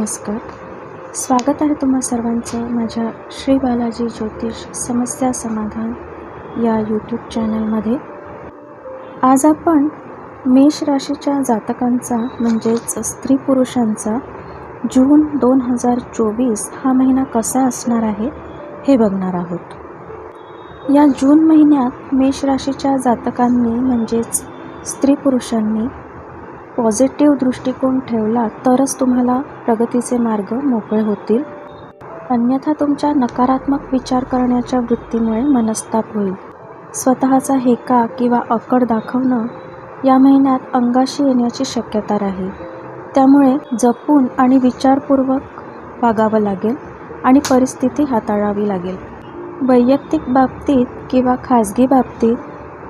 नमस्कार. स्वागत आहे तुम्हा सर्वांचं माझ्या श्री बालाजी ज्योतिष समस्या समाधान या यूट्यूब चॅनलमध्ये. आज आपण मेष राशीच्या जातकांचा म्हणजेच स्त्री पुरुषांचा जून 2024 हा महिना कसा असणार आहे हे बघणार आहोत. या जून महिन्यात मेष राशीच्या जातकांनी म्हणजेच स्त्री पुरुषांनी पॉझिटिव्ह दृष्टिकोन ठेवला तरच तुम्हाला प्रगतीचे मार्ग मोकळे होतील. अन्यथा तुमच्या नकारात्मक विचार करण्याच्या वृत्तीमुळे मनस्ताप होईल. स्वतःचा हेका किंवा अक्कड दाखवणं या महिन्यात अंगाशी येण्याची शक्यता राहील. त्यामुळे जपून आणि विचारपूर्वक वागावं लागेल आणि परिस्थिती हाताळावी लागेल. वैयक्तिक बाबतीत किंवा खाजगी बाबतीत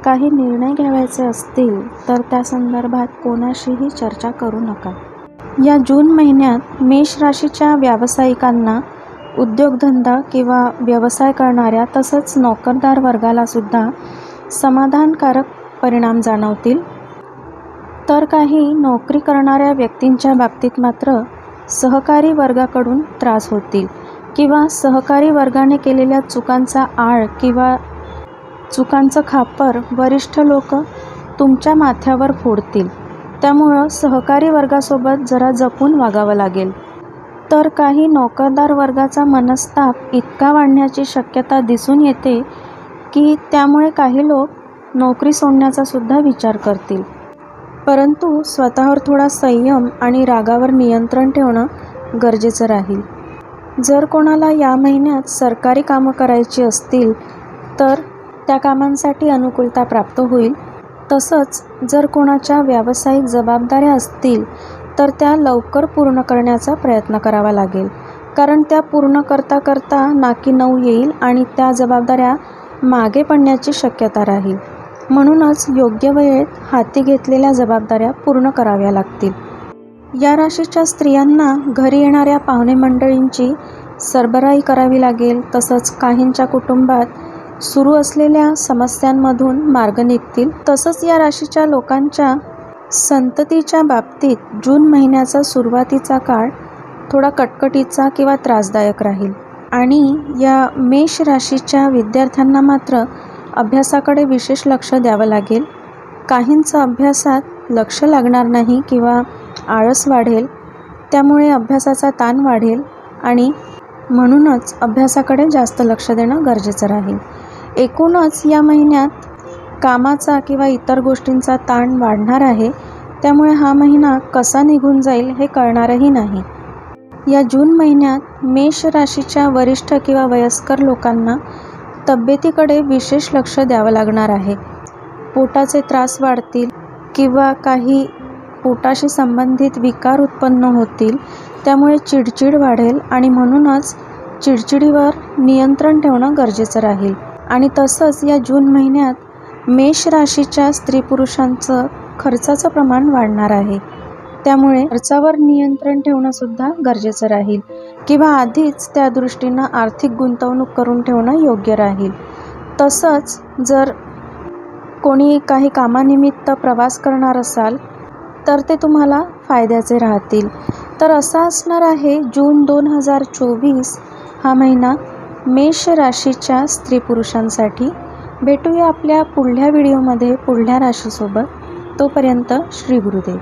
काही निर्णय घ्यायचे असतील तर त्या संदर्भात कोणाशीही चर्चा करू नका. या जून महिन्यात मेष राशीच्या व्यावसायिकांना, उद्योगधंदा किंवा व्यवसाय करणाऱ्या तसंच नोकरदार वर्गालासुद्धा समाधानकारक परिणाम जाणवतील. तर काही नोकरी करणाऱ्या व्यक्तींच्या बाबतीत मात्र सहकारी वर्गाकडून त्रास होतील किंवा सहकारी वर्गाने केलेल्या चुकांचा आळ किंवा चुकांचं खापर वरिष्ठ लोक तुमच्या माथ्यावर फोडतील. त्यामुळं सहकारी वर्गासोबत जरा जपून वागावं लागेल. तर काही नोकरदार वर्गाचा मनस्ताप इतका वाढण्याची शक्यता दिसून येते की त्यामुळे काही लोक नोकरी सोडण्याचा सुद्धा विचार करतील. परंतु स्वतःवर थोडा संयम आणि रागावर नियंत्रण ठेवणं गरजेचं राहील. जर कोणाला या महिन्यात सरकारी कामं करायची असतील तर त्या कामांसाठी अनुकूलता प्राप्त होईल. तसंच जर कोणाच्या व्यावसायिक जबाबदाऱ्या असतील तर त्या लवकर पूर्ण करण्याचा प्रयत्न करावा लागेल. कारण त्या पूर्ण करता करता नाकी नऊ येईल आणि त्या जबाबदाऱ्या मागे पडण्याची शक्यता राहील. म्हणूनच योग्य वेळेत हाती घेतलेल्या जबाबदाऱ्या पूर्ण कराव्या लागतील. या राशीच्या स्त्रियांना घरी येणाऱ्या पाहुणे मंडळींची सरबराई करावी लागेल. तसंच काहींच्या कुटुंबात सुरू असलेल्या समस्यांमधून मार्ग निघतील. तसंच या राशीच्या लोकांच्या संततीच्या बाबतीत जून महिन्याचा सुरुवातीचा काळ थोडा कटकटीचा किंवा त्रासदायक राहील. आणि या मेष राशीच्या विद्यार्थ्यांना मात्र अभ्यासाकडे विशेष लक्ष द्यावं लागेल. काहींचं अभ्यासात लक्ष लागणार नाही किंवा आळस वाढेल. त्यामुळे अभ्यासाचा ताण वाढेल आणि म्हणूनच अभ्यासाकडे जास्त लक्ष देणं गरजेचं राहील. एकूणच या महिन्यात कामाचा किंवा इतर गोष्टींचा ताण वाढणार आहे. त्यामुळे हा महिना कसा निघून जाईल हे कळणारही नाही. या जून महिन्यात मेष राशीच्या वरिष्ठ किंवा वयस्कर लोकांना तब्येतीकडे विशेष लक्ष द्यावं लागणार आहे. पोटाचे त्रास वाढतील किंवा काही पोटाशी संबंधित विकार उत्पन्न होतील. त्यामुळे चिडचिड वाढेल आणि म्हणूनच चिडचिडीवर नियंत्रण ठेवणं गरजेचं राहील. आणि तसंच या जून महिन्यात मेष राशीच्या स्त्री पुरुषांचं खर्चाचं प्रमाण वाढणार आहे. त्यामुळे खर्चावर नियंत्रण ठेवणंसुद्धा गरजेचं राहील किंवा आधीच त्या दृष्टीनं आर्थिक गुंतवणूक करून ठेवणं योग्य राहील. तसंच जर कोणी काही कामानिमित्त प्रवास करणार असाल तर ते तुम्हाला फायद्याचे राहतील. तर असा असणार आहे जून 2024 हा महिना मेष राशीच्या स्त्री पुरुषांसाठी. भेटूया आपल्या पुढल्या व्हिडिओमध्ये पुढल्या राशीसोबत. तोपर्यंत श्री गुरुदेव.